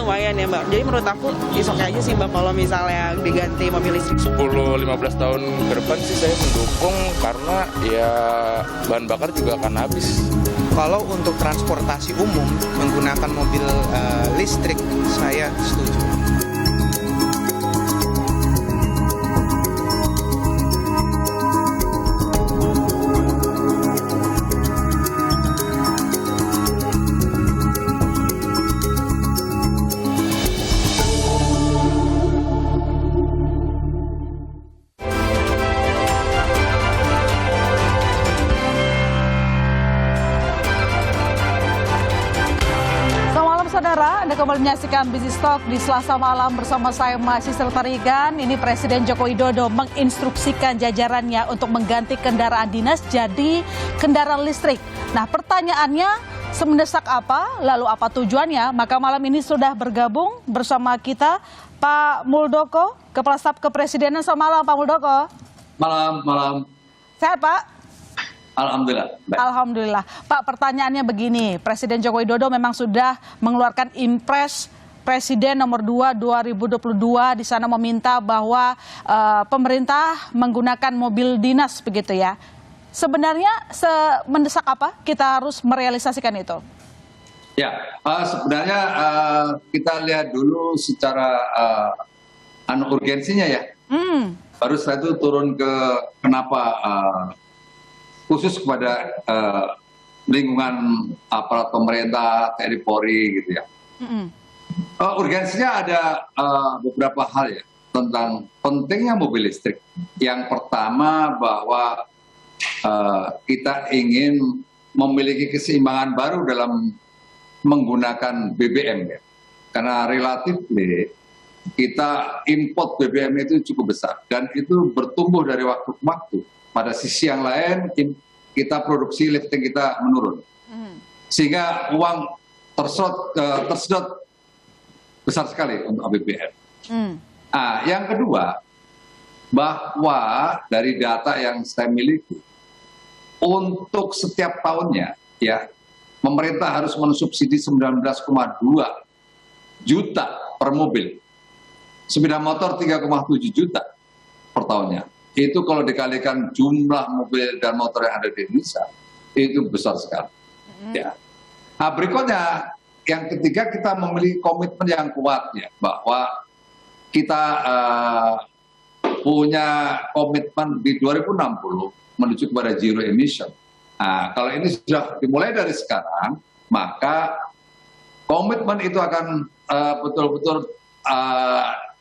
lumayan ya Mbak. Jadi menurut aku oke aja sih Mbak kalau misalnya diganti mobil listrik. 10-15 tahun ke depan sih saya mendukung karena ya bahan bakar juga akan habis. Kalau untuk transportasi umum menggunakan mobil listrik, saya setuju. Saudara, Anda kembali menyaksikan Business Talk di Selasa malam bersama saya Mahasiswa Tarigan. Ini Presiden Joko Widodo menginstruksikan jajarannya untuk mengganti kendaraan dinas jadi kendaraan listrik. Nah, pertanyaannya semendesak apa? Lalu apa tujuannya? Maka malam ini sudah bergabung bersama kita Pak Muldoko, Kepala Staf Kepresidenan. Selamat malam Pak Muldoko. Malam. Sehat Pak? Alhamdulillah. Baik. Alhamdulillah. Pak, pertanyaannya begini, Presiden Joko Widodo memang sudah mengeluarkan Impres Presiden nomor 2 2022, di sana meminta bahwa pemerintah menggunakan mobil dinas begitu ya. Sebenarnya mendesak apa kita harus merealisasikan itu? Ya, sebenarnya kita lihat dulu secara urgensinya ya. Baru setelah itu turun ke kenapa khusus kepada lingkungan aparat pemerintah, TNI Polri gitu ya. Urgensinya ada beberapa hal ya tentang pentingnya mobil listrik. Yang pertama bahwa kita ingin memiliki keseimbangan baru dalam menggunakan BBM ya. Karena relatif kita import BBM itu cukup besar dan itu bertumbuh dari waktu ke waktu. Pada sisi yang lain, kita produksi lifting kita menurun. Sehingga uang tersedot besar sekali untuk APBN. Nah, yang kedua, bahwa dari data yang saya miliki, untuk setiap tahunnya, ya, pemerintah harus mensubsidi 19,2 juta per mobil. Sepeda motor 3,7 juta per tahunnya. Itu kalau dikalikan jumlah mobil dan motor yang ada di Indonesia, itu besar sekali. Ya. Nah, berikutnya, yang ketiga kita memiliki komitmen yang kuat ya, bahwa kita punya komitmen di 2060 menuju kepada zero emission. Nah, kalau ini sudah dimulai dari sekarang, maka komitmen itu akan betul-betul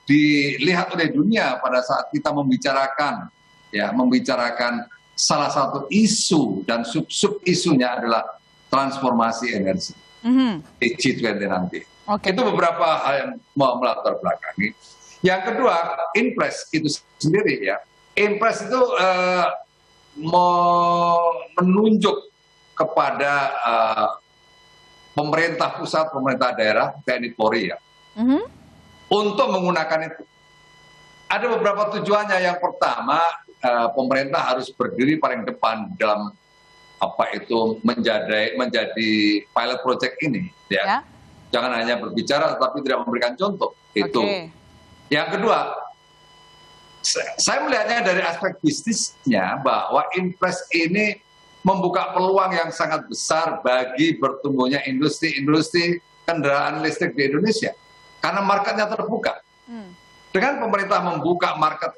dilihat oleh dunia pada saat kita membicarakan salah satu isu dan sub isunya adalah transformasi energi di G20 nanti. Itu beberapa hal yang mau melatar belakangi. Yang kedua, Impres itu sendiri ya. Impres itu menunjuk kepada pemerintah pusat, pemerintah daerah, TNI Polri ya. Untuk menggunakan itu. Ada beberapa tujuannya. Yang pertama, pemerintah harus berdiri paling depan dalam menjadi pilot project ini, ya. Jangan hanya berbicara, tetapi tidak memberikan contoh. Itu. Yang kedua, saya melihatnya dari aspek bisnisnya bahwa Impres ini membuka peluang yang sangat besar bagi bertumbuhnya industri kendaraan listrik di Indonesia. Karena marketnya terbuka. Dengan pemerintah membuka market,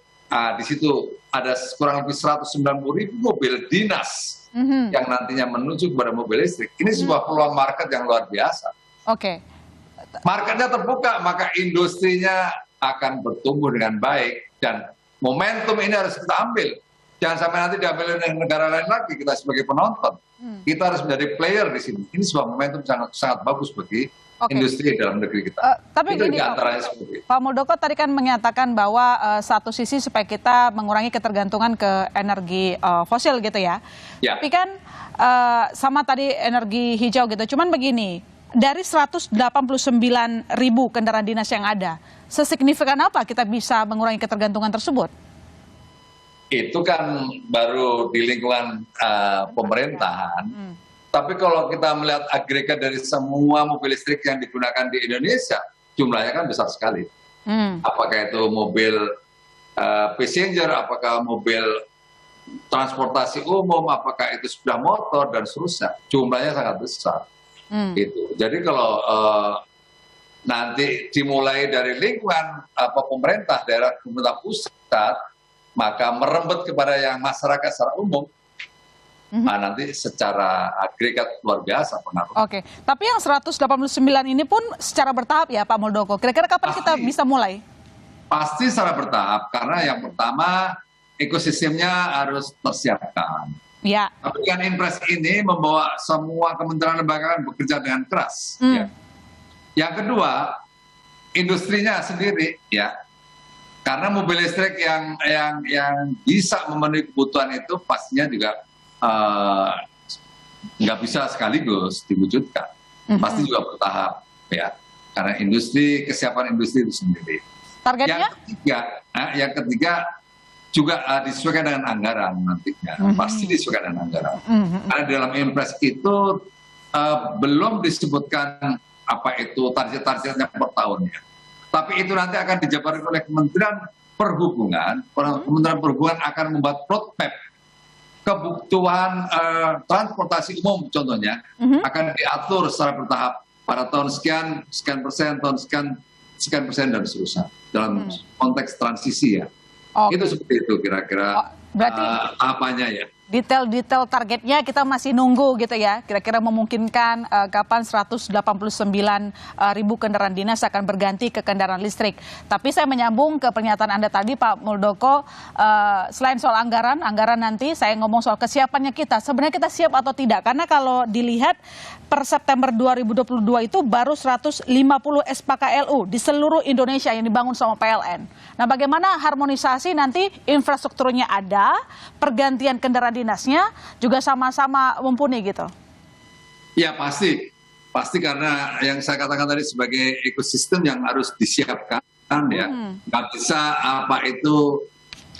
di situ ada kurang lebih 190.000 mobil dinas yang nantinya menuju kepada mobil listrik. Ini sebuah peluang market yang luar biasa. Marketnya terbuka, maka industrinya akan bertumbuh dengan baik. Dan momentum ini harus kita ambil. Jangan sampai nanti diambil oleh negara lain lagi, kita sebagai penonton. Kita harus menjadi player di sini. Ini sebuah momentum sangat bagus bagi industri dalam negeri kita. Tapi gini, Pak Muldoko tadi kan menyatakan bahwa satu sisi supaya kita mengurangi ketergantungan ke energi fosil gitu ya. Tapi kan sama tadi energi hijau gitu. Cuman begini, dari 189.000 kendaraan dinas yang ada, sesignifikan apa kita bisa mengurangi ketergantungan tersebut? Itu kan baru di lingkungan pemerintahan. Tapi kalau kita melihat agregat dari semua mobil listrik yang digunakan di Indonesia, jumlahnya kan besar sekali. Apakah itu mobil passenger, apakah mobil transportasi umum, apakah itu sepeda motor dan seterusnya, jumlahnya sangat besar. Gitu. Jadi kalau nanti dimulai dari lingkungan pemerintah daerah, pemerintah pusat, maka merembet kepada yang masyarakat secara umum, nanti secara agregat luar biasa pengaruh. Oke, tapi yang 189 ini pun secara bertahap ya Pak Muldoko. Kira-kira kapan kita bisa mulai? Pasti secara bertahap, karena yang pertama ekosistemnya harus tersiapkan. Ya. Tapi kan Inpres ini membawa semua kementerian lembaga bekerja dengan keras. Ya. Yang kedua, industrinya sendiri, ya, karena mobil listrik yang bisa memenuhi kebutuhan itu pastinya juga nggak bisa sekaligus diwujudkan, pasti juga bertahap, ya, karena kesiapan industri itu sendiri. Targetnya? Yang ketiga juga disesuaikan dengan anggaran nantinya, pasti disesuaikan dengan anggaran. Karena dalam Inpres itu belum disebutkan apa itu target-targetnya per tahunnya, tapi itu nanti akan dijabarkan oleh Kementerian Perhubungan. Kementerian Perhubungan akan membuat roadmap kebutuhan transportasi umum, contohnya akan diatur secara bertahap pada tahun sekian persen, tahun sekian persen dan seterusnya dalam konteks transisi, ya. Itu seperti itu kira-kira apanya, ya. Detail-detail targetnya kita masih nunggu gitu ya. Kira-kira memungkinkan kapan 189 ribu kendaraan dinas akan berganti ke kendaraan listrik. Tapi saya menyambung ke pernyataan Anda tadi Pak Muldoko, selain soal anggaran nanti saya ngomong soal kesiapannya kita. Sebenarnya kita siap atau tidak? Karena kalau dilihat per September 2022 itu baru 150 SPKLU di seluruh Indonesia yang dibangun sama PLN. Nah, bagaimana harmonisasi nanti infrastrukturnya ada, pergantian kendaraan dinasnya juga sama-sama mumpuni gitu? Ya pasti karena yang saya katakan tadi sebagai ekosistem yang harus disiapkan, ya. Nggak bisa apa itu,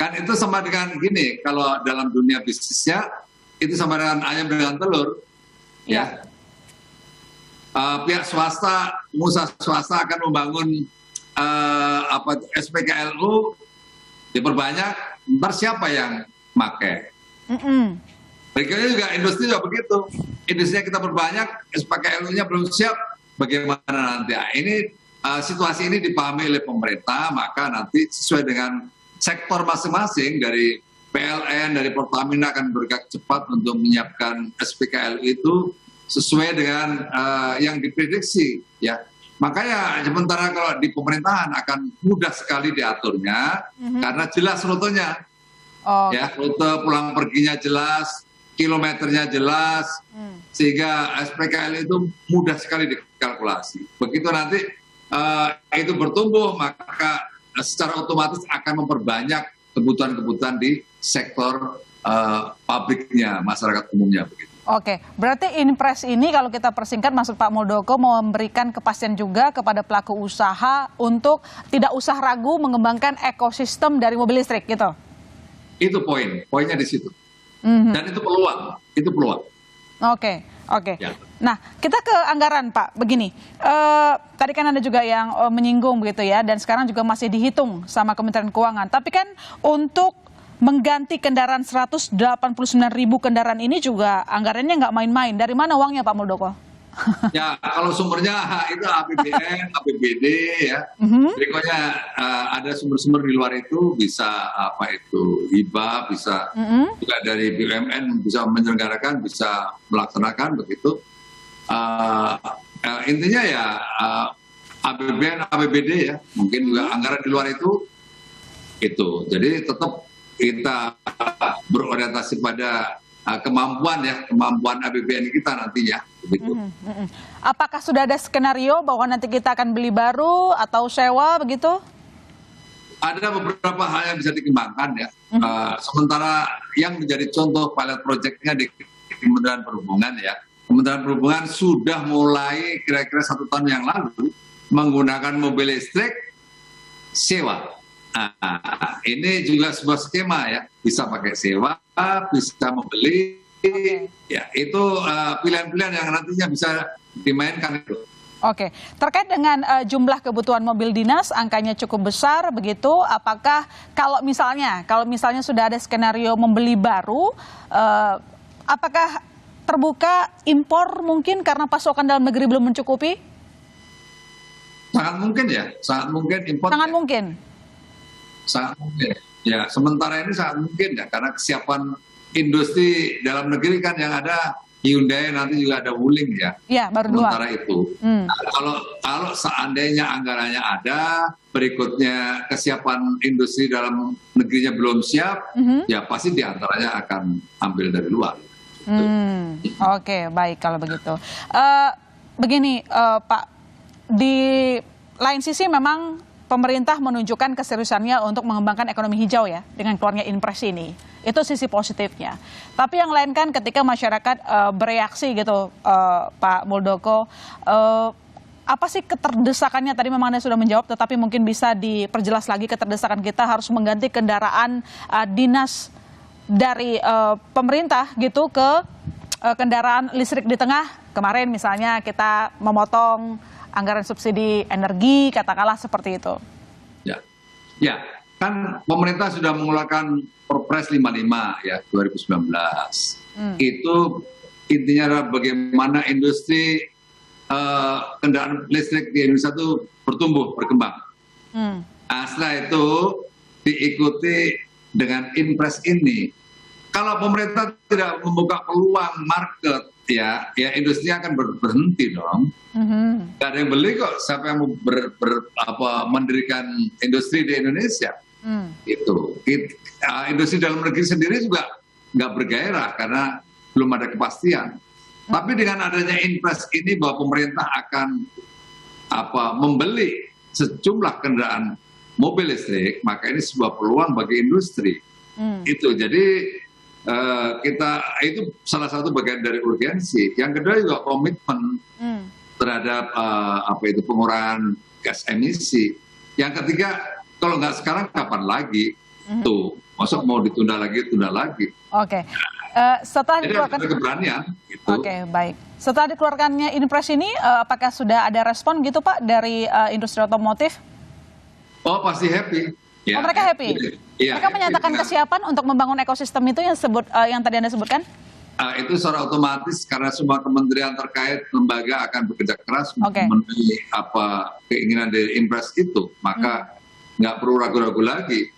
kan itu sama dengan gini, kalau dalam dunia bisnisnya itu sama dengan ayam dengan telur, ya. Pihak swasta, pengusaha swasta akan membangun SPKLU diperbanyak, ntar siapa yang pakai? Berikutnya juga industri juga begitu. Industrinya kita perbanyak, SPKLU-nya belum siap, bagaimana nanti? Ini situasi ini dipahami oleh pemerintah, maka nanti sesuai dengan sektor masing-masing, dari PLN, dari Pertamina akan bergerak cepat untuk menyiapkan SPKLU itu sesuai dengan yang diprediksi, ya. Makanya sementara kalau di pemerintahan akan mudah sekali diaturnya, karena jelas rutenya. Ya, rute pulang perginya jelas, kilometernya jelas, sehingga SPKL itu mudah sekali dikalkulasi. Begitu nanti itu bertumbuh, maka secara otomatis akan memperbanyak kebutuhan-kebutuhan di sektor pabriknya, masyarakat umumnya begitu. Oke, berarti Inpres ini kalau kita persingkat, maksud Pak Muldoko memberikan kepastian juga kepada pelaku usaha untuk tidak usah ragu mengembangkan ekosistem dari mobil listrik gitu. Itu poinnya di situ. Dan itu peluang. Oke. Ya. Nah, kita ke anggaran Pak. Begini, tadi kan Anda juga yang menyinggung begitu ya, dan sekarang juga masih dihitung sama Kementerian Keuangan. Tapi kan untuk mengganti kendaraan 189 ribu kendaraan ini juga anggarannya nggak main-main. Dari mana uangnya Pak Muldoko? Ya, kalau sumbernya itu APBN, APBD, ya. Berikutnya ada sumber-sumber di luar itu, bisa apa itu hibah, bisa juga dari BUMN bisa menyelenggarakan, bisa melaksanakan begitu. Intinya ya APBN, APBD, ya. Mungkin juga anggaran di luar itu. Jadi tetap kita berorientasi pada kemampuan APBN kita nantinya. Begitu. Apakah sudah ada skenario bahwa nanti kita akan beli baru atau sewa begitu? Ada beberapa hal yang bisa dikembangkan, ya. Sementara yang menjadi contoh pilot project-nya di Kementerian Perhubungan, ya. Kementerian Perhubungan sudah mulai kira-kira 1 tahun yang lalu menggunakan mobil listrik sewa. Ini juga sebuah skema, ya, bisa pakai sewa, bisa membeli, ya, itu pilihan-pilihan yang nantinya bisa dimainkan itu. Oke, terkait dengan jumlah kebutuhan mobil dinas, angkanya cukup besar begitu. Apakah kalau misalnya sudah ada skenario membeli baru, apakah terbuka impor mungkin karena pasokan dalam negeri belum mencukupi? Sangat mungkin ya, sangat mungkin impor. Sangat mungkin. Sangat mungkin. Ya, sementara ini sangat mungkin ya, karena kesiapan industri dalam negeri kan yang ada Hyundai, nanti juga ada Wuling ya. Iya, baru 2. Sementara itu. Nah, kalau seandainya anggarannya ada, berikutnya kesiapan industri dalam negerinya belum siap, ya pasti diantaranya akan ambil dari luar. Oke, baik kalau begitu. Begini, Pak, di lain sisi memang pemerintah menunjukkan keseriusannya untuk mengembangkan ekonomi hijau ya dengan keluarnya Inpres ini. Itu sisi positifnya. Tapi yang lain kan ketika masyarakat bereaksi gitu, Pak Muldoko, apa sih keterdesakannya? Tadi memang Anda sudah menjawab, tetapi mungkin bisa diperjelas lagi keterdesakan kita harus mengganti kendaraan dinas dari pemerintah gitu ke kendaraan listrik di tengah. Kemarin misalnya kita memotong anggaran subsidi energi, katakanlah seperti itu. Ya, kan pemerintah sudah mengeluarkan Perpres 55 ya 2019. Itu intinya adalah bagaimana industri kendaraan listrik di Indonesia itu berkembang. Nah, setelah itu diikuti dengan Inpres ini. Kalau pemerintah tidak membuka peluang market, ya industri akan berhenti dong. Gak ada yang beli kok. Siapa yang mau mendirikan industri di Indonesia? Itu industri dalam negeri sendiri juga nggak bergairah karena belum ada kepastian. Tapi dengan adanya Inpres ini bahwa pemerintah akan membeli sejumlah kendaraan mobil listrik, maka ini sebuah peluang bagi industri. Itu jadi itu salah satu bagian dari urgensi. Yang kedua juga komitmen terhadap pengurangan gas emisi. Yang ketiga, kalau nggak sekarang kapan lagi? Tuh, masuk mau ditunda lagi. Oke. Setelah jadi dikeluarkan ada keberanian. Gitu. Oke, baik. Setelah dikeluarkannya Inpres ini, apakah sudah ada respon gitu Pak dari industri otomotif? Oh, pasti happy. Ya, mereka happy. Ya, mereka menyatakan kesiapan untuk membangun ekosistem itu yang tadi Anda sebutkan? Itu secara otomatis karena semua kementerian terkait lembaga akan bekerja keras memenuhi keinginan dari Inpres itu, maka nggak perlu ragu-ragu lagi.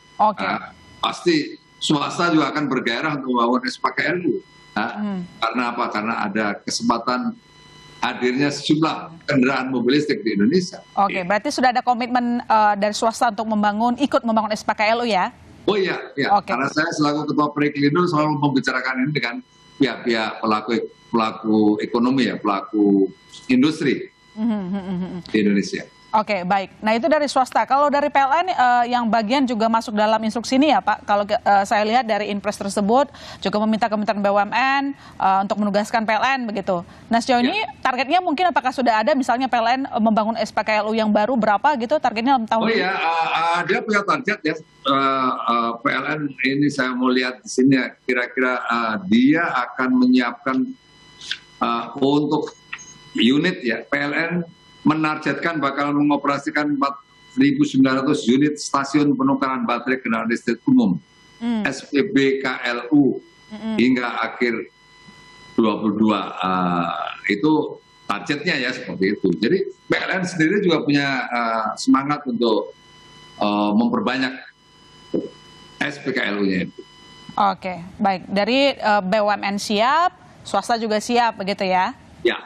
Pasti swasta juga akan bergairah untuk membangun SPKLU. Karena apa? Karena ada kesempatan hadirnya sejumlah kendaraan mobil listrik di Indonesia. Oke, berarti sudah ada komitmen dari swasta untuk ikut membangun SPKLU ya? Oh iya. Karena saya selaku Ketua Periklindo selalu membicarakan ini dengan pihak-pihak pelaku ekonomi ya, pelaku industri di Indonesia. Oke, baik. Nah itu dari swasta. Kalau dari PLN yang bagian juga masuk dalam instruksi ini ya Pak. Kalau saya lihat dari Inpres tersebut juga meminta Kementerian BUMN untuk menugaskan PLN begitu. Nah sejauh ini targetnya mungkin apakah sudah ada misalnya PLN membangun SPKLU yang baru berapa gitu targetnya dalam tahun ini? Oh iya, dia punya target ya. PLN ini saya mau lihat di sini ya, kira-kira dia akan menyiapkan untuk unit ya PLN menargetkan bakal mengoperasikan 4.900 unit stasiun penukaran baterai kendaraan listrik umum SPBKLU hingga akhir 22 itu targetnya ya seperti itu. Jadi PLN sendiri juga punya semangat untuk memperbanyak SPKLU-nya itu. Oke, baik. Dari BUMN siap, swasta juga siap begitu ya? Ya.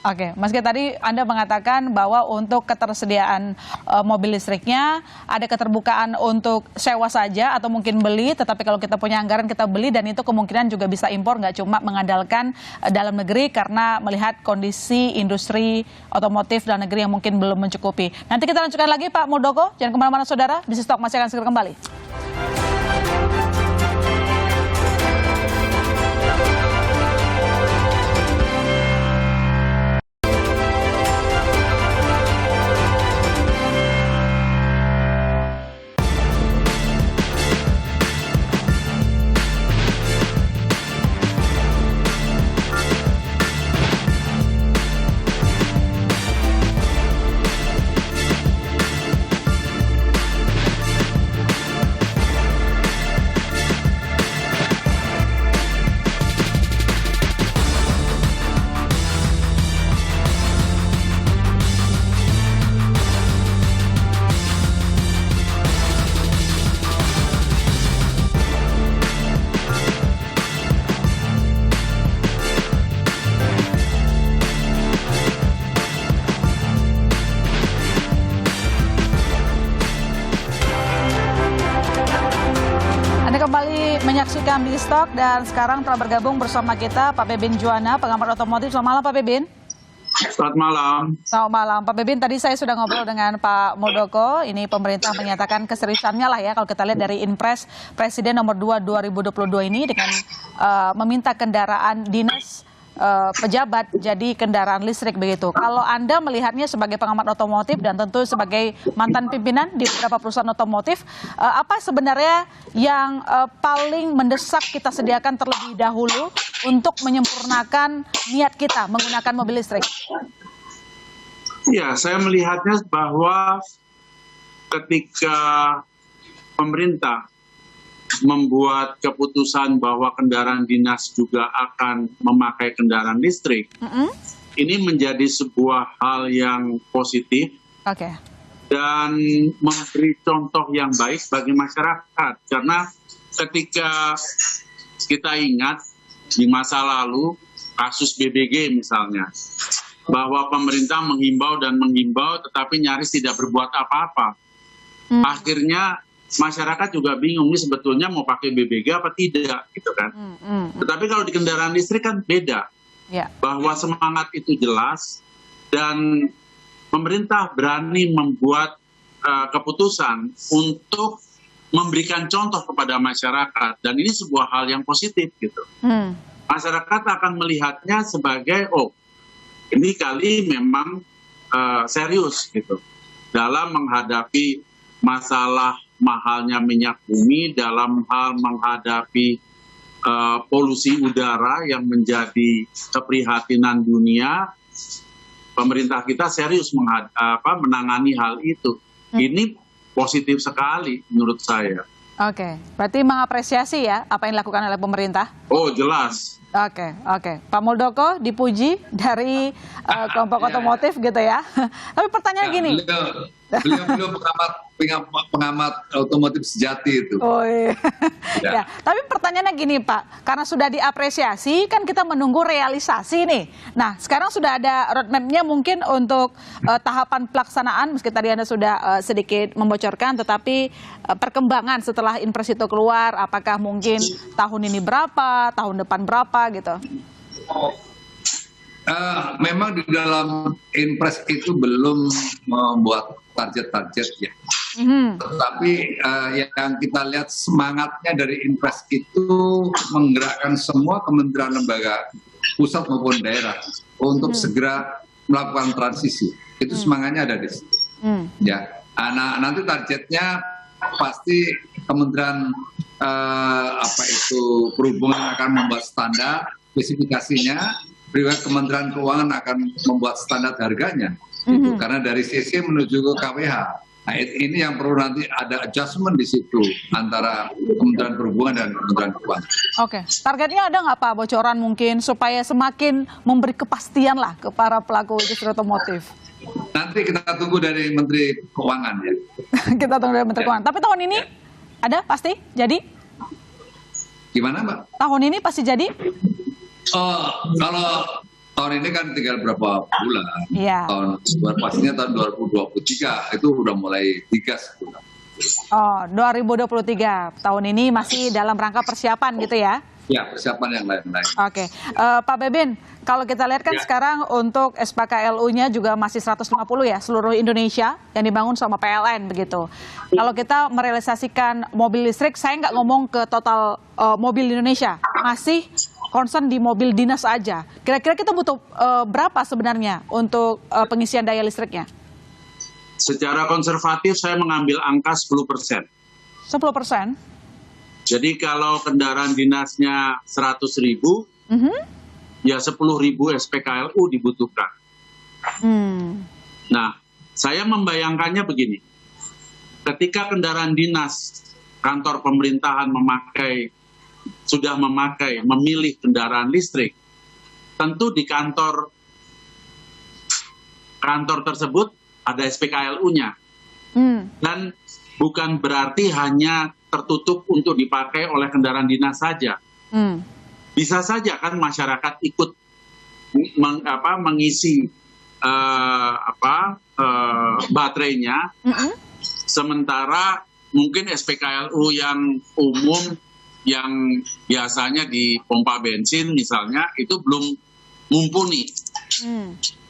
Oke, meski tadi Anda mengatakan bahwa untuk ketersediaan mobil listriknya ada keterbukaan untuk sewa saja atau mungkin beli, tetapi kalau kita punya anggaran kita beli dan itu kemungkinan juga bisa impor, nggak cuma mengandalkan dalam negeri karena melihat kondisi industri otomotif dalam negeri yang mungkin belum mencukupi. Nanti kita lanjutkan lagi Pak Muldoko, jangan kemana-mana saudara, Bisnis Talk masih akan segera kembali. menyaksikan Busy Talk dan sekarang telah bergabung bersama kita Pak Bebin Juwana, pengamat otomotif. Selamat malam Pak Bebin. Selamat malam. Selamat malam Pak Bebin. Tadi saya sudah ngobrol dengan Pak Muldoko. Ini pemerintah menyatakan keseriusannya lah ya kalau kita lihat dari Inpres Presiden nomor 2 2022 ini dengan meminta kendaraan dinas pejabat jadi kendaraan listrik begitu. Kalau Anda melihatnya sebagai pengamat otomotif dan tentu sebagai mantan pimpinan di beberapa perusahaan otomotif, apa sebenarnya yang paling mendesak kita sediakan terlebih dahulu untuk menyempurnakan niat kita menggunakan mobil listrik? Ya, saya melihatnya bahwa ketika pemerintah membuat keputusan bahwa kendaraan dinas juga akan memakai kendaraan listrik, ini menjadi sebuah hal yang positif dan memberi contoh yang baik bagi masyarakat. Karena ketika kita ingat di masa lalu kasus BBG misalnya, bahwa pemerintah menghimbau tetapi nyaris tidak berbuat apa-apa. Akhirnya masyarakat juga bingung nih sebetulnya mau pakai BBG apa tidak gitu kan. Tetapi kalau di kendaraan listrik kan beda. Bahwa semangat itu jelas dan pemerintah berani membuat keputusan untuk memberikan contoh kepada masyarakat dan ini sebuah hal yang positif gitu. Masyarakat akan melihatnya sebagai ini kali memang serius gitu dalam menghadapi masalah mahalnya minyak bumi, dalam hal menghadapi polusi udara yang menjadi keprihatinan dunia. Pemerintah kita serius menangani hal itu. Ini positif sekali menurut saya. Oke, berarti mengapresiasi ya apa yang dilakukan oleh pemerintah? Oh, jelas. Oke. Pak Muldoko dipuji dari kelompok otomotif gitu ya. Tapi pertanyaan gini. Beliau pengamat otomotif sejati itu. Oh iya. Ya. Tapi pertanyaannya gini Pak, karena sudah diapresiasi kan kita menunggu realisasi nih. Nah sekarang sudah ada roadmap-nya mungkin untuk tahapan pelaksanaan, meski tadi Anda sudah sedikit membocorkan, tetapi perkembangan setelah Inpres itu keluar, apakah mungkin tahun ini berapa, tahun depan berapa gitu? Memang di dalam Inpres itu belum membuat target-target ya. Tetapi yang kita lihat semangatnya dari Inpres itu menggerakkan semua kementerian lembaga pusat maupun daerah untuk segera melakukan transisi. Itu semangatnya ada di situ. Ya, nanti targetnya pasti kementerian perhubungan akan membuat standar spesifikasinya. Berikut Kementerian Keuangan akan membuat standar harganya, gitu. Karena dari CC menuju ke KWH. Nah, ini yang perlu nanti ada adjustment di situ antara Kementerian Perhubungan dan Kementerian Keuangan. Oke, targetnya ada nggak Pak bocoran mungkin supaya semakin memberi kepastian lah ke para pelaku industri otomotif? Nanti kita tunggu dari Menteri Keuangan ya. Kita tunggu dari Menteri Keuangan. Tapi tahun ini ada pasti jadi? Gimana Mbak? Tahun ini pasti jadi? Kalau tahun ini kan tinggal berapa bulan, pastinya tahun 2023 itu udah mulai digas. 2023 tahun ini masih dalam rangka persiapan gitu ya? Ya, persiapan yang lain-lain. Oke, Pak Bebin, kalau kita lihat kan sekarang untuk SPKLU-nya juga masih 150 ya seluruh Indonesia yang dibangun sama PLN begitu. Kalau kita merealisasikan mobil listrik, saya nggak ngomong ke total mobil Indonesia, masih concern di mobil dinas aja. Kira-kira kita butuh berapa sebenarnya untuk pengisian daya listriknya? Secara konservatif saya mengambil angka 10%. 10%? Jadi kalau kendaraan dinasnya 100.000, ya 10.000 SPKLU dibutuhkan. Nah, saya membayangkannya begini. Ketika kendaraan dinas kantor pemerintahan memilih kendaraan listrik, tentu di kantor tersebut ada SPKLU-nya. Dan bukan berarti hanya tertutup untuk dipakai oleh kendaraan dinas saja. Bisa saja kan masyarakat ikut mengisi baterainya, sementara mungkin SPKLU yang umum yang biasanya di pompa bensin misalnya itu belum mumpuni.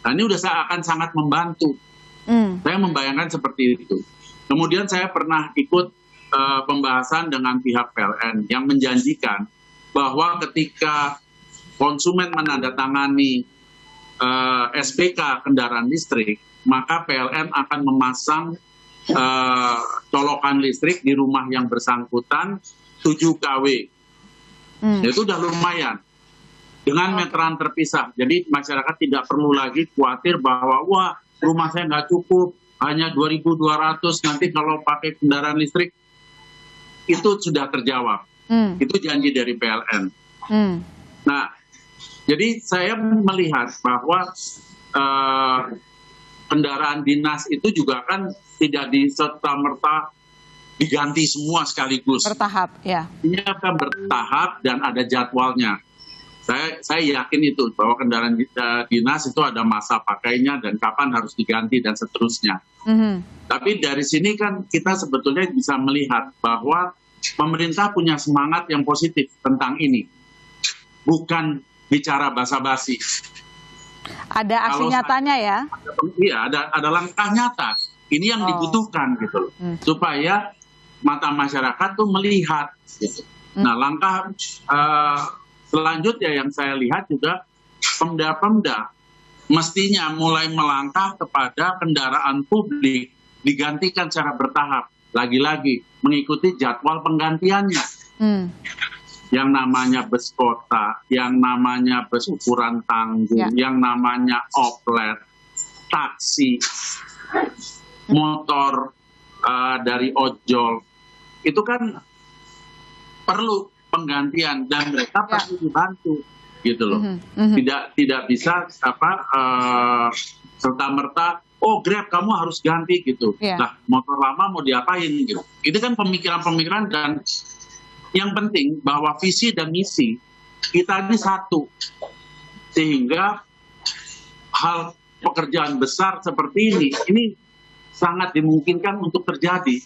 Nah, ini akan sangat membantu. Saya membayangkan seperti itu. Kemudian saya pernah ikut pembahasan dengan pihak PLN yang menjanjikan bahwa ketika konsumen menandatangani SPK kendaraan listrik, maka PLN akan memasang colokan listrik di rumah yang bersangkutan 7 kW. Itu udah lumayan. Dengan meteran terpisah. Jadi masyarakat tidak perlu lagi khawatir bahwa wah rumah saya nggak cukup, hanya 2.200, nanti kalau pakai kendaraan listrik. Itu sudah terjawab. Itu janji dari PLN. Nah, jadi saya melihat bahwa kendaraan dinas itu juga kan tidak diserta-merta diganti semua sekaligus. Bertahap, ya. Ini akan bertahap dan ada jadwalnya. Saya yakin itu bahwa kendaraan dinas itu ada masa pakainya dan kapan harus diganti dan seterusnya. Tapi dari sini kan kita sebetulnya bisa melihat bahwa pemerintah punya semangat yang positif tentang ini. Bukan bicara basa-basi. Ada aksi nyatanya ya? Iya, ada langkah nyata. Ini yang dibutuhkan gitu loh. Supaya mata masyarakat tuh melihat gitu. Nah, langkah selanjutnya yang saya lihat juga Pemda mestinya mulai melangkah kepada kendaraan publik digantikan secara bertahap. Lagi-lagi mengikuti jadwal penggantiannya. Yang namanya bus kota, yang namanya bus ukuran tanggung, yang namanya oplet, taksi, motor dari ojol, itu kan perlu penggantian dan mereka perlu dibantu, gitu loh. Tidak bisa serta merta, oh Grab kamu harus ganti gitu. Nah, motor lama mau diapain gitu. Itu kan pemikiran-pemikiran dan yang penting bahwa visi dan misi kita ini satu. Sehingga hal pekerjaan besar seperti ini sangat dimungkinkan untuk terjadi.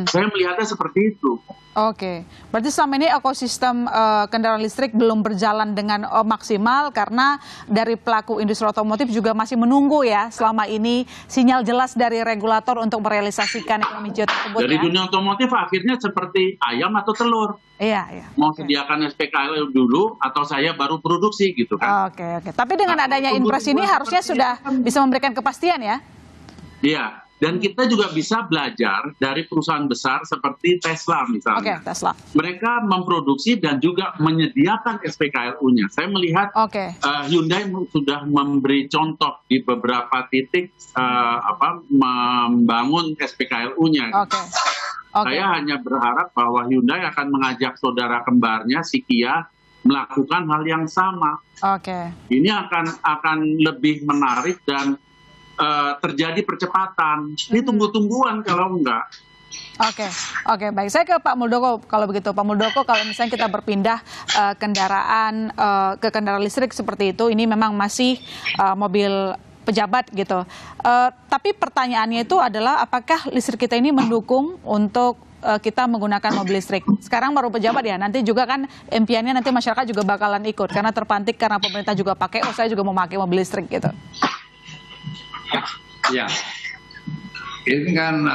Saya melihatnya seperti itu. Oke, berarti selama ini ekosistem kendaraan listrik belum berjalan dengan maksimal karena dari pelaku industri otomotif juga masih menunggu ya selama ini sinyal jelas dari regulator untuk merealisasikan ekonomi hijau tersebut. Dari dunia otomotif akhirnya seperti ayam atau telur. Iya. Mau sediakan SPKL dulu atau saya baru produksi gitu kan. Oke. Tapi dengan adanya impres ini harusnya sudah bisa memberikan kepastian ya? Iya. Dan kita juga bisa belajar dari perusahaan besar seperti Tesla misalnya. Tesla. Mereka memproduksi dan juga menyediakan SPKLU-nya. Saya melihat Hyundai sudah memberi contoh di beberapa titik membangun SPKLU-nya. Saya hanya berharap bahwa Hyundai akan mengajak saudara kembarnya si Kia melakukan hal yang sama. Ini akan lebih menarik dan terjadi percepatan. Ini tunggu-tungguan kalau enggak. Oke, baik. Saya ke Pak Muldoko kalau begitu. Pak Muldoko, kalau misalnya kita berpindah kendaraan ke kendaraan listrik seperti itu, ini memang masih mobil pejabat gitu. Tapi pertanyaannya itu adalah apakah listrik kita ini mendukung untuk kita menggunakan mobil listrik. Sekarang baru pejabat ya, nanti juga kan impiannya nanti masyarakat juga bakalan ikut karena terpantik karena pemerintah juga pakai, saya juga mau pakai mobil listrik gitu. Ya, ini kan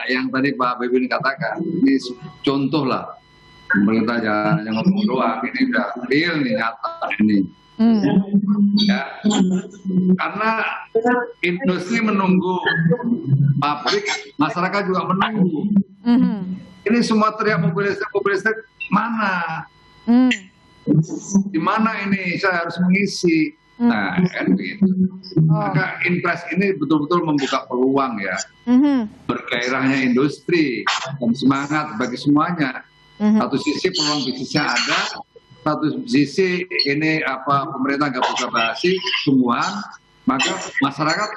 yang tadi Pak Bebin katakan, ini contoh lah. Pemerintah jangan ngomong doang, ini udah real nih, nyata ini. Ya, karena industri menunggu, pabrik, masyarakat juga menunggu. Ini semua teriak mobil listrik mana? Di mana ini saya harus mengisi? Nah, kan begitu. Maka impres ini betul-betul membuka peluang ya, bergairahnya industri dan semangat bagi semuanya. Satu sisi peluang bisnisnya ada, satu sisi ini pemerintah nggak buka basi semua, maka masyarakat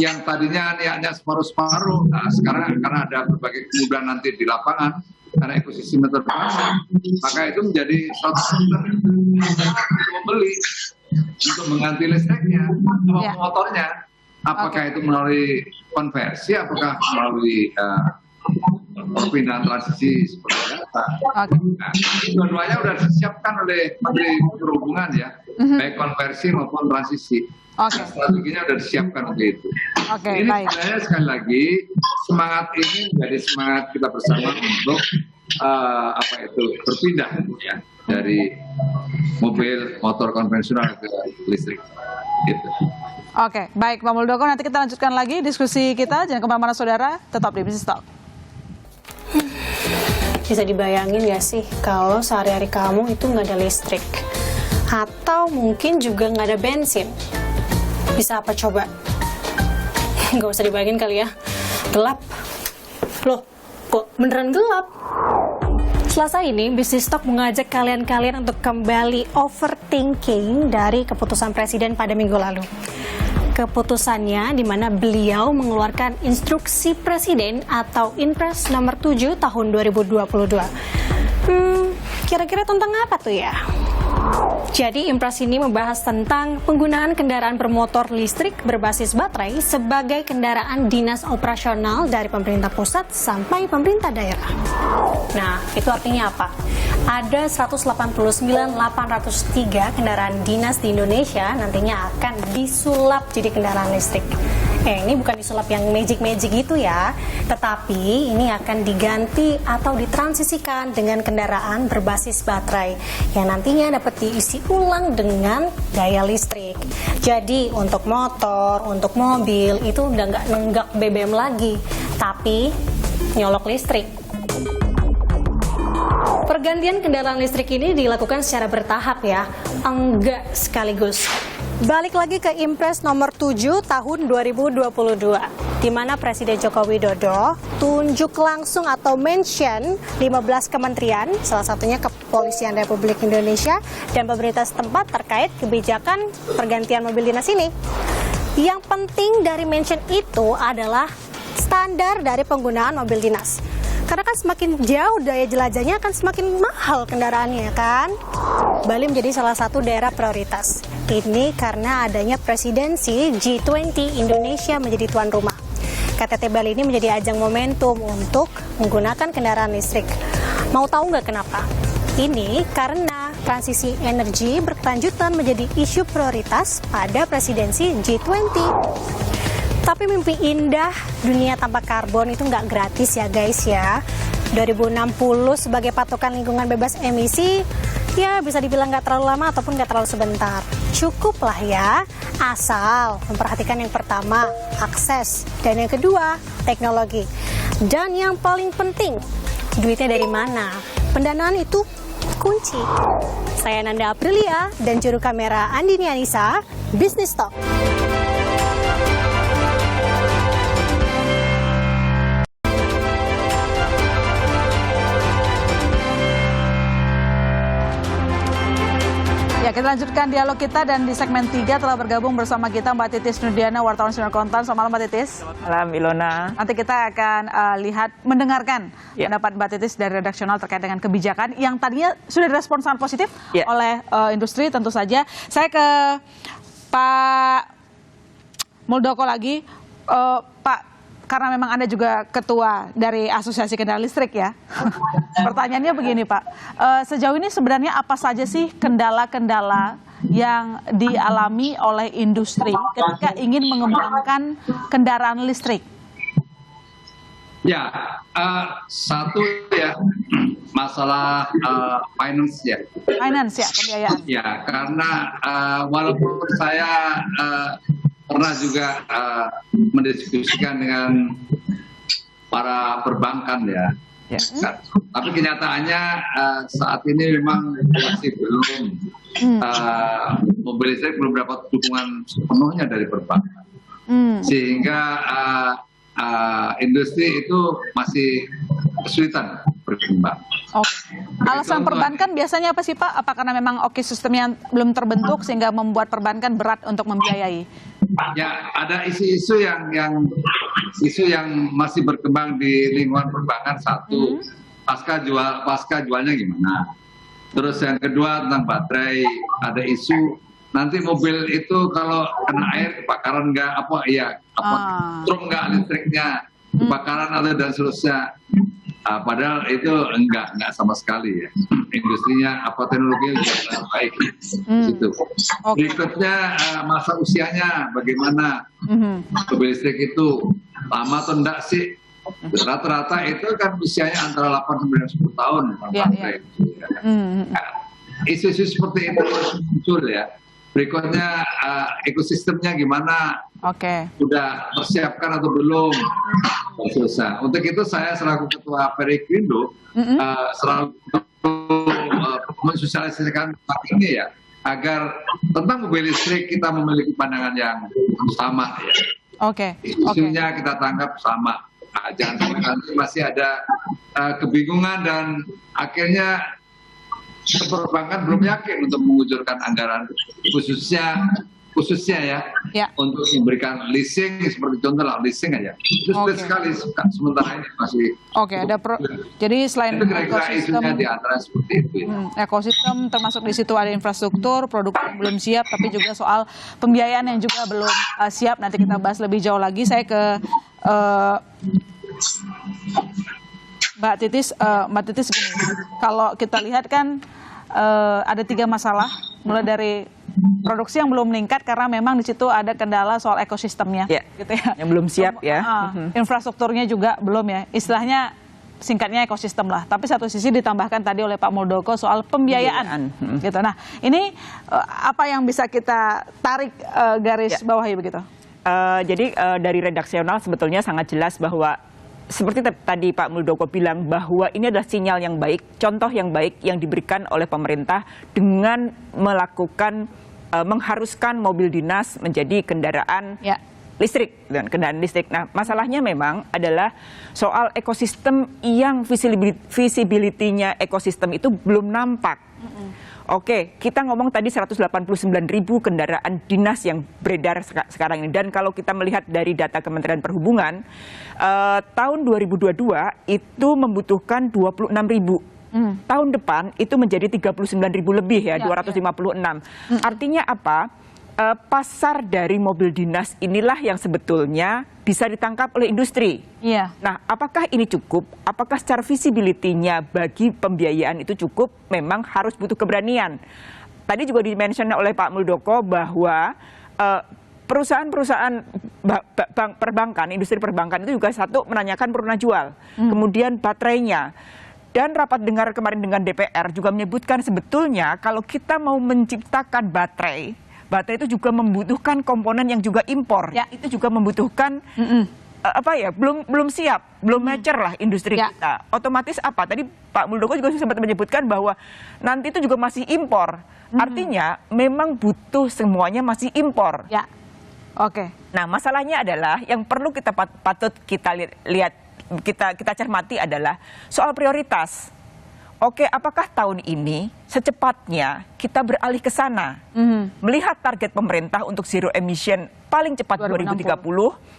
yang tadinya niatnya separuh-separuh, nah sekarang karena ada berbagai kemudahan nanti di lapangan, karena ekosistem terbangun, maka itu menjadi suatu membeli untuk mengganti listriknya, motornya, apakah itu melalui konversi, apakah melalui perpindahan transisi seperti apa. Nah, dua-duanya sudah disiapkan oleh Menteri Perhubungan ya, baik konversi maupun transisi. Strateginya sudah disiapkan untuk itu. Ini sebenarnya sekali lagi semangat ini menjadi semangat kita bersama untuk berpindah ya dari mobil motor konvensional ke listrik. Gitu. Oke, baik Pak Muldoko, nanti kita lanjutkan lagi diskusi kita. Jangan kemana-mana saudara, tetap di Business Talk. Bisa dibayangin gak sih kalau sehari-hari kamu itu nggak ada listrik? Atau mungkin juga nggak ada bensin? Bisa apa coba? Nggak usah dibayangin kali ya. Gelap. Loh, kok beneran gelap? Selasa ini, Business Talk mengajak kalian untuk kembali overthinking dari keputusan Presiden pada minggu lalu. Keputusannya di mana beliau mengeluarkan instruksi Presiden atau Inpres nomor 7 tahun 2022. Kira-kira tentang apa tuh ya? Jadi Inpres ini membahas tentang penggunaan kendaraan bermotor listrik berbasis baterai sebagai kendaraan dinas operasional dari pemerintah pusat sampai pemerintah daerah. Nah, itu artinya apa? Ada 189.803 kendaraan dinas di Indonesia nantinya akan disulap jadi kendaraan listrik. Ini bukan disulap yang magic-magic gitu ya, tetapi ini akan diganti atau ditransisikan dengan kendaraan berbasis baterai yang nantinya dapat diisi ulang dengan daya listrik. Jadi untuk motor, untuk mobil itu udah nggak nenggak BBM lagi, tapi nyolok listrik. Pergantian kendaraan listrik ini dilakukan secara bertahap ya, enggak sekaligus. Balik lagi ke Inpres nomor 7 tahun 2022, di mana Presiden Joko Widodo tunjuk langsung atau mention 15 kementerian, salah satunya Kepolisian Republik Indonesia dan pemerintah setempat terkait kebijakan pergantian mobil dinas ini. Yang penting dari mention itu adalah standar dari penggunaan mobil dinas. Karena kan semakin jauh daya jelajahnya akan semakin mahal kendaraannya kan. Bali menjadi salah satu daerah prioritas. Ini karena adanya presidensi G20 Indonesia menjadi tuan rumah. KTT Bali ini menjadi ajang momentum untuk menggunakan kendaraan listrik. Mau tahu nggak kenapa? Ini karena transisi energi berkelanjutan menjadi isu prioritas pada presidensi G20. Tapi mimpi indah dunia tanpa karbon itu nggak gratis ya guys ya. 2060 sebagai patokan lingkungan bebas emisi, ya bisa dibilang nggak terlalu lama ataupun nggak terlalu sebentar. Cukup lah ya, asal memperhatikan yang pertama, akses. Dan yang kedua, teknologi. Dan yang paling penting, duitnya dari mana? Pendanaan itu kunci. Saya Nanda Aprilia dan juru kamera Andini Anissa, Business Talk. Ya, kita lanjutkan dialog kita dan di segmen 3 telah bergabung bersama kita Mbak Titis Nurdiana, wartawan Sinar Kontan. Selamat malam Mbak Titis. Malam Ilona. Nanti kita akan mendengarkan pendapat Mbak Titis dari redaksional terkait dengan kebijakan yang tadinya sudah direspon sangat positif oleh industri tentu saja. Saya ke Pak Muldoko lagi. Pak, karena memang Anda juga ketua dari Asosiasi Kendaraan Listrik ya. Pertanyaannya begini Pak, sejauh ini sebenarnya apa saja sih kendala-kendala yang dialami oleh industri ketika ingin mengembangkan kendaraan listrik? Ya, satu ya masalah finance ya. Finance ya, pembiayaan. Ya, karena walaupun saya pernah juga mendiskusikan dengan para perbankan ya. Tapi kenyataannya saat ini memang masih belum mobil listrik belum dapat dukungan sepenuhnya dari perbankan. Sehingga industri itu masih kesulitan berkembang. Alasan perbankan biasanya apa sih Pak? Apa karena memang sistemnya belum terbentuk sehingga membuat perbankan berat untuk membiayai? Ya, ada isu-isu yang masih berkembang di lingkungan perbankan. Satu, pasca jualnya gimana? Terus yang kedua tentang baterai, ada isu nanti mobil itu kalau kena air kebakaran strom nggak listriknya, kebakaran atau dan seterusnya. Padahal itu enggak sama sekali ya. Industrinya teknologinya juga baik. Gitu. Berikutnya masa usianya bagaimana? Mobil listrik itu lama atau enggak sih? Rata-rata itu kan usianya antara 8 sampai 10 tahun. Isu-isu seperti itu muncul ya. Berikutnya ekosistemnya gimana? Sudah persiapkan atau belum? Susah. Untuk itu saya selaku Ketua Perikrindo selalu mensosialisasikan ini ya, agar tentang mobil listrik kita memiliki pandangan yang sama ya. Isunya kita tangkap sama. Jangan sampai nanti masih ada kebingungan dan akhirnya perbankan belum yakin untuk mengucurkan anggaran khususnya ya untuk memberikan leasing, seperti contoh lah leasing aja itu sulit sekali sementara ini masih jadi selain ekosistem di antara seperti itu ekosistem termasuk di situ ada infrastruktur, produk yang belum siap, tapi juga soal pembiayaan yang juga belum siap. Nanti kita bahas lebih jauh lagi. Saya ke Mbak Titis gini, kalau kita lihat kan ada 3 masalah, mulai dari produksi yang belum meningkat karena memang di situ ada kendala soal ekosistemnya, gitu ya. Yang belum siap ya. Infrastrukturnya juga belum ya. Istilahnya singkatnya ekosistem lah. Tapi satu sisi ditambahkan tadi oleh Pak Muldoko soal pembiayaan, gitu. Nah, ini apa yang bisa kita tarik garis bawahi begitu? Jadi dari redaksional sebetulnya sangat jelas bahwa seperti tadi Pak Muldoko bilang bahwa ini adalah sinyal yang baik, contoh yang baik yang diberikan oleh pemerintah dengan melakukan mengharuskan mobil dinas menjadi kendaraan listrik dan kendaraan listrik. Nah, masalahnya memang adalah soal ekosistem yang visibility-nya ekosistem itu belum nampak. Oke, kita ngomong tadi 189.000 kendaraan dinas yang beredar sekarang ini. Dan kalau kita melihat dari data Kementerian Perhubungan, tahun 2022 itu membutuhkan 26.000. Tahun depan itu menjadi 39.000 lebih ya, 256. Artinya apa? Pasar dari mobil dinas inilah yang sebetulnya bisa ditangkap oleh industri. Nah, apakah ini cukup? Apakah secara visibility-nya bagi pembiayaan itu cukup? Memang harus butuh keberanian. Tadi juga di-mention oleh Pak Muldoko bahwa perusahaan-perusahaan perbankan, industri perbankan itu juga satu menanyakan purna jual, kemudian baterainya. Dan rapat dengar kemarin dengan DPR juga menyebutkan sebetulnya kalau kita mau menciptakan baterai itu juga membutuhkan komponen yang juga impor. Itu juga membutuhkan belum siap, belum mature lah industri kita. Otomatis apa? Tadi Pak Muldoko juga sempat menyebutkan bahwa nanti itu juga masih impor. Artinya memang butuh semuanya masih impor. Nah, masalahnya adalah yang perlu kita patut kita lihat, kita cermati adalah soal prioritas. Apakah tahun ini secepatnya kita beralih ke sana? Melihat target pemerintah untuk zero emission paling cepat 2030,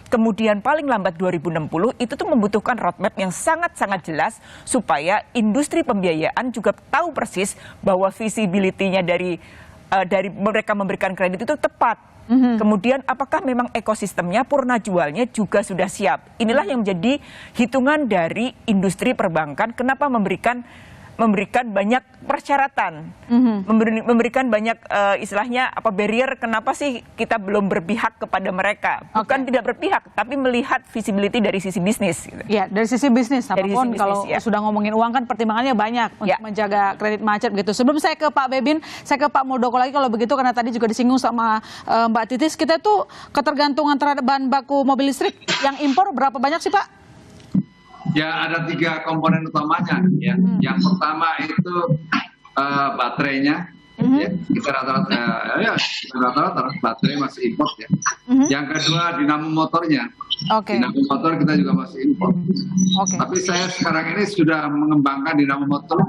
kemudian paling lambat 2060, itu tuh membutuhkan roadmap yang sangat-sangat jelas supaya industri pembiayaan juga tahu persis bahwa visibility-nya dari mereka memberikan kredit itu tepat. Kemudian apakah memang ekosistemnya, purna jualnya juga sudah siap? Inilah yang menjadi hitungan dari industri perbankan kenapa memberikan banyak persyaratan, memberikan banyak istilahnya barrier. Kenapa sih kita belum berpihak kepada mereka? Bukan tidak berpihak, tapi melihat visibility dari sisi bisnis. Gitu. Ya, dari sisi bisnis. Apapun kalau sudah ngomongin uang kan pertimbangannya banyak untuk menjaga kredit macet gitu. Sebelum saya ke Pak Bebin, saya ke Pak Muldoko lagi kalau begitu, karena tadi juga disinggung sama Mbak Titis, kita tuh ketergantungan terhadap bahan baku mobil listrik yang impor berapa banyak sih Pak? Ya, ada 3 komponen utamanya. Ya. Yang pertama itu baterainya. Kita rata-rata baterai masih import ya. Yang kedua dinamo motornya. Dinamo motor kita juga masih import. Tapi saya sekarang ini sudah mengembangkan dinamo motor,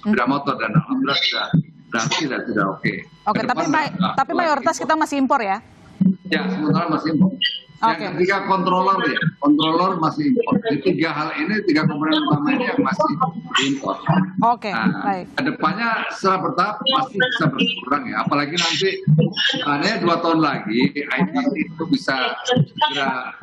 sepeda motor, dan alhamdulillah sudah oke. Tapi mayoritas kita masih impor ya? Ya, sementara masih impor. Yang ketiga controller ya, controller masih impor. Jadi 3 hal ini, 3 komponen utama ini yang masih impor. Oke, Nah, baik. kedepannya secara bertahap pasti bisa berkurang ya. Apalagi nanti hanya 2 tahun lagi IPC itu bisa segera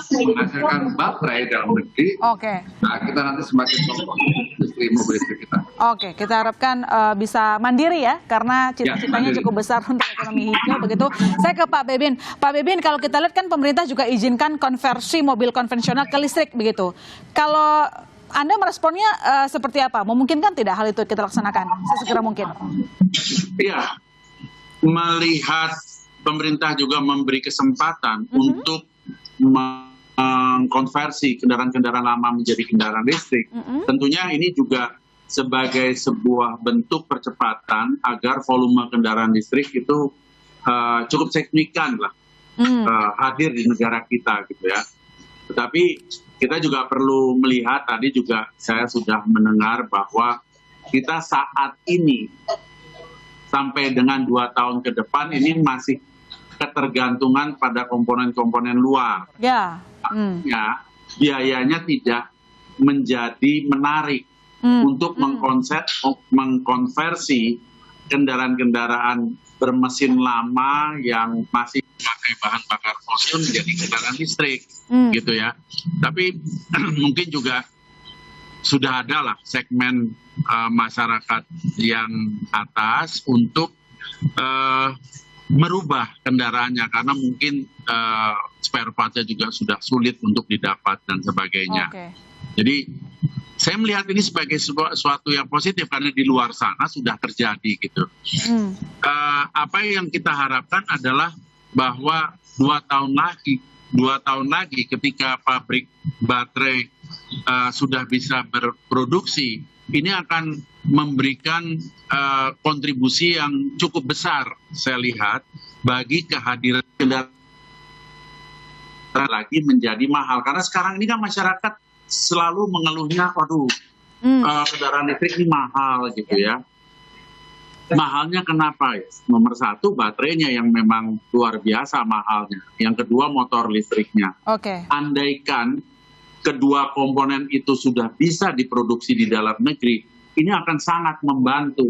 menghasilkan baterai dalam negeri. Oke. Nah, kita nanti semakin kokoh industri mobil listrik kita. Oke, kita harapkan bisa mandiri ya, karena cita-citanya mandiri. cukup besar untuk ekonomi hijau. Begitu. Saya ke Pak Bebin. Pak Bebin, kalau kita lihat kan pemerintah juga izinkan konversi mobil konvensional ke listrik, begitu. Kalau Anda meresponnya seperti apa? Memungkinkan tidak hal itu kita laksanakan sesegera mungkin? Iya, melihat pemerintah juga memberi kesempatan untuk mengkonversi kendaraan-kendaraan lama menjadi kendaraan listrik, tentunya ini juga sebagai sebuah bentuk percepatan agar volume kendaraan listrik itu cukup signifikan lah hadir di negara kita gitu ya. Tetapi kita juga perlu melihat, tadi juga saya sudah mendengar bahwa kita saat ini sampai dengan 2 tahun ke depan ini masih ketergantungan pada komponen-komponen luar. Ya. Ya, biayanya tidak menjadi menarik untuk mengkonversi kendaraan-kendaraan bermesin lama yang masih memakai bahan bakar fosil menjadi kendaraan listrik, gitu ya. Tapi mungkin juga sudah ada lah segmen masyarakat yang atas untuk merubah kendaraannya karena mungkin spare partnya juga sudah sulit untuk didapat dan sebagainya. Oke. Jadi saya melihat ini sebagai sesuatu yang positif karena di luar sana sudah terjadi gitu. Apa yang kita harapkan adalah bahwa 2 tahun lagi ketika pabrik baterai sudah bisa berproduksi, ini akan memberikan kontribusi yang cukup besar saya lihat bagi kehadiran kendaraan lagi menjadi mahal karena sekarang ini kan masyarakat selalu mengeluhnya, waduh, kendaraan listrik ini mahal gitu ya. Mahalnya kenapa? Nomor 1 baterainya yang memang luar biasa mahalnya. Yang kedua motor listriknya. Oke. Andaikan kedua komponen itu sudah bisa diproduksi di dalam negeri, ini akan sangat membantu.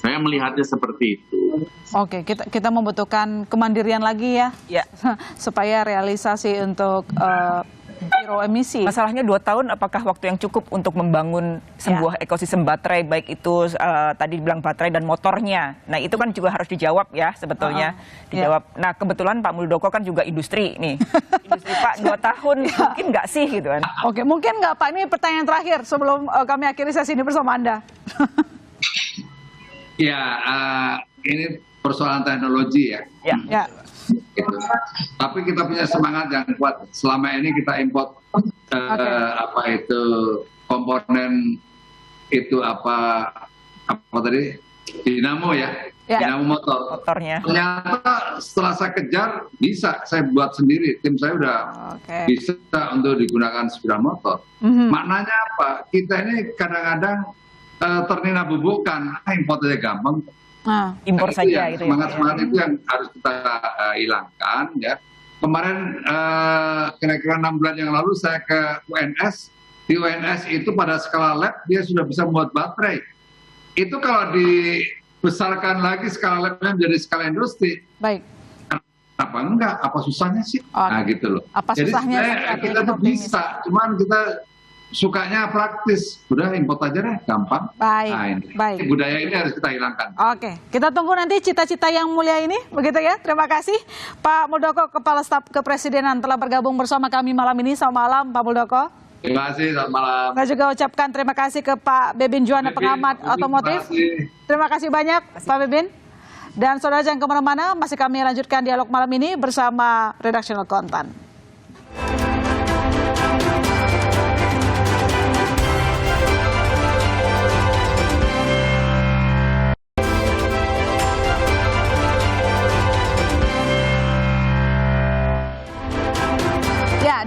Saya melihatnya seperti itu. Oke, kita membutuhkan kemandirian lagi ya, supaya realisasi untuk zero emisi. Masalahnya 2 tahun apakah waktu yang cukup untuk membangun sebuah ekosistem baterai, baik itu tadi bilang baterai dan motornya. Nah itu kan juga harus dijawab ya sebetulnya. Dijawab. Nah kebetulan Pak Muldoko kan juga industri nih. Industri Pak 2 tahun mungkin nggak sih gitu kan? Oke, mungkin nggak Pak? Ini pertanyaan terakhir sebelum kami akhiri sesi ini bersama Anda. Ya, ini persoalan teknologi ya. Ya. Gitu. Tapi kita punya semangat yang kuat. Selama ini kita import apa itu komponen itu apa tadi dinamo ya, dinamo motornya. Ternyata setelah saya kejar bisa saya buat sendiri. Tim saya udah bisa untuk digunakan sepeda motor. Maknanya apa? Kita ini kadang-kadang terninabubukkan import aja gampang. Impor saja itu semangat itu yang harus kita hilangkan ya. Kemarin kira-kira 6 bulan yang lalu saya ke UNS. Di UNS itu pada skala lab dia sudah bisa membuat baterai. Itu kalau dibesarkan lagi skala labnya menjadi skala industri. Baik. Apa enggak? Apa susahnya sih? Nah gitu loh. Apa jadi susahnya kita tuh bisa, cuman kita sukanya praktis, udah import aja deh, gampang. Baik, nah, ini budaya ini harus kita hilangkan. Oke, kita tunggu nanti cita-cita yang mulia ini, begitu ya. Terima kasih Pak Muldoko, Kepala Staf Kepresidenan telah bergabung bersama kami malam ini. Selamat malam Pak Muldoko. Terima kasih, selamat malam. Saya juga ucapkan terima kasih ke Pak Bebin Juwana, pengamat otomotif. Terima kasih banyak Pak Bebin. Dan saudara jangan kemana-mana, masih kami lanjutkan dialog malam ini bersama Redaksional Kontan.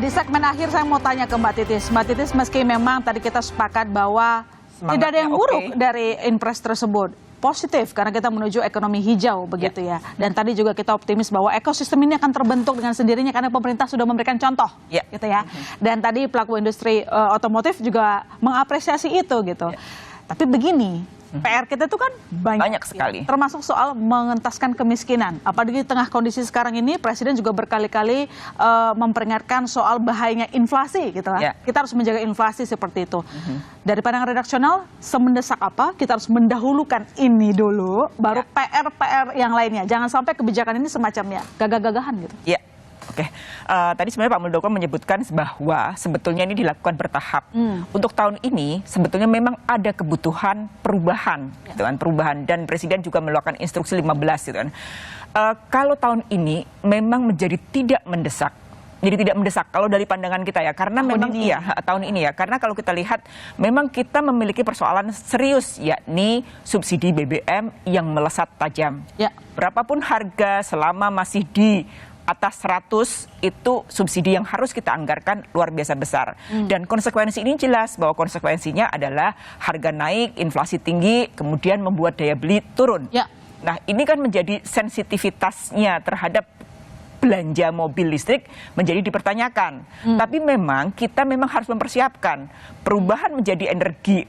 Di segmen akhir saya mau tanya ke Mbak Titis. Mbak Titis, meski memang tadi kita sepakat bahwa tidak ada yang buruk dari impres tersebut, positif karena kita menuju ekonomi hijau begitu ya. Dan tadi juga kita optimis bahwa ekosistem ini akan terbentuk dengan sendirinya karena pemerintah sudah memberikan contoh gitu ya. Dan tadi pelaku industri otomotif juga mengapresiasi itu gitu. Tapi begini, PR kita itu kan banyak sekali, termasuk soal mengentaskan kemiskinan. Apalagi di tengah kondisi sekarang ini, Presiden juga berkali-kali memperingatkan soal bahayanya inflasi, gitu lah. Kita harus menjaga inflasi seperti itu. Dari pandangan redaksional, semendesak apa? Kita harus mendahulukan ini dulu, baru PR-PR yang lainnya. Jangan sampai kebijakan ini semacamnya gagah-gagahan gitu. Oke, tadi sebenarnya Pak Muldoko menyebutkan bahwa sebetulnya ini dilakukan bertahap. Untuk tahun ini sebetulnya memang ada kebutuhan perubahan, gitu kan, perubahan, dan Presiden juga melakukan instruksi 15, gitu kan. Kalau tahun ini memang menjadi tidak mendesak. Jadi tidak mendesak kalau dari pandangan kita ya, karena tahun ini ya, karena kalau kita lihat memang kita memiliki persoalan serius, yakni subsidi BBM yang melesat tajam. Berapapun harga selama masih di atas 100 itu subsidi yang harus kita anggarkan luar biasa besar. Dan konsekuensi ini jelas bahwa konsekuensinya adalah harga naik, inflasi tinggi, kemudian membuat daya beli turun. Nah, ini kan menjadi sensitivitasnya terhadap belanja mobil listrik menjadi dipertanyakan. Tapi memang kita harus mempersiapkan perubahan menjadi energi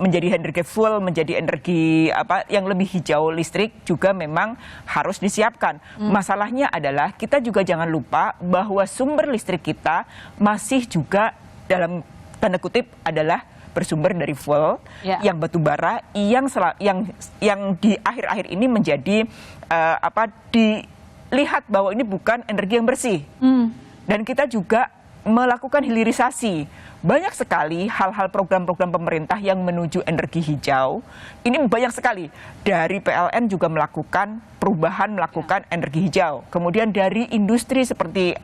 full, menjadi energi yang lebih hijau listrik juga memang harus disiapkan. Masalahnya adalah kita juga jangan lupa bahwa sumber listrik kita masih juga dalam tanda kutip adalah bersumber dari fuel yang batu bara yang di akhir-akhir ini menjadi lihat bahwa ini bukan energi yang bersih. Dan kita juga melakukan hilirisasi. Banyak sekali hal-hal program-program pemerintah yang menuju energi hijau. Ini banyak sekali. Dari PLN juga melakukan perubahan, melakukan energi hijau. Kemudian dari industri seperti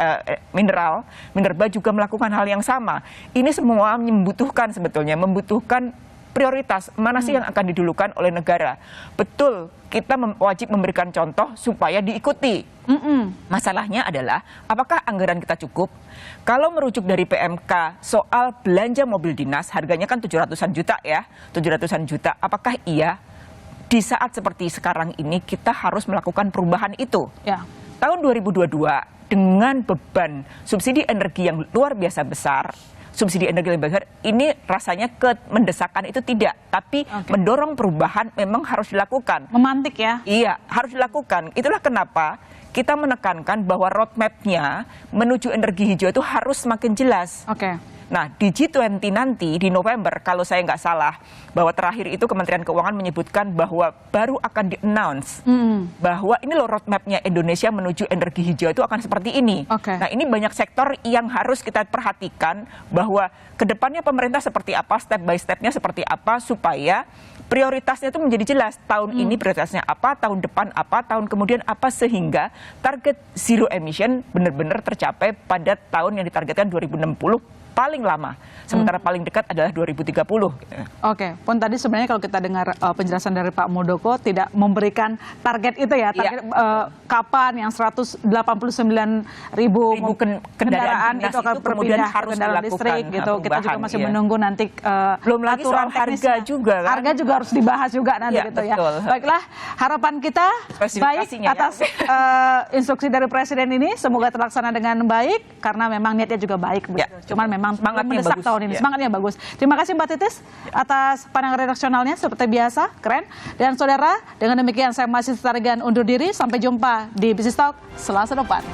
Minerba juga melakukan hal yang sama. Ini semua membutuhkan prioritas, mana sih yang akan didulukan oleh negara. Betul, kita wajib memberikan contoh supaya diikuti. Masalahnya adalah, apakah anggaran kita cukup? Kalau merujuk dari PMK soal belanja mobil dinas, harganya kan 700-an juta ya, 700-an juta. Apakah iya di saat seperti sekarang ini kita harus melakukan perubahan itu? Tahun 2022 dengan beban subsidi energi yang luar biasa besar, ini rasanya mendesakan itu tidak, tapi mendorong perubahan memang harus dilakukan. Memantik ya? Iya, harus dilakukan. Itulah kenapa kita menekankan bahwa roadmap-nya menuju energi hijau itu harus semakin jelas. Nah, di G20 nanti di November, kalau saya nggak salah, bahwa terakhir itu Kementerian Keuangan menyebutkan bahwa baru akan di-announce bahwa ini loh roadmap-nya Indonesia menuju energi hijau itu akan seperti ini. Nah, ini banyak sektor yang harus kita perhatikan bahwa kedepannya pemerintah seperti apa, step by step-nya seperti apa, supaya prioritasnya itu menjadi jelas. Tahun ini prioritasnya apa, tahun depan apa, tahun kemudian apa, sehingga target zero emission benar-benar tercapai pada tahun yang ditargetkan 2060 paling lama, sementara paling dekat adalah 2030. Pun tadi sebenarnya kalau kita dengar penjelasan dari Pak Muldoko tidak memberikan target itu ya, target kapan yang 189.000 kendaraan itu akan berpindah ke kendaraan listrik gitu. Kita juga masih menunggu nanti belum lagi aturan harga juga kan? Harga juga harus dibahas juga nanti gitu ya. Baiklah, harapan kita baik atas instruksi dari Presiden ini semoga terlaksana dengan baik karena memang niatnya juga baik. Cuman memang semangatnya mendesak bagus. Tahun ini. Semangatnya bagus. Terima kasih Mbak Titis atas pandangan redaksionalnya seperti biasa, keren. Dan saudara, dengan demikian saya masih Tarigan undur diri. Sampai jumpa di Business Talk Selasa depan.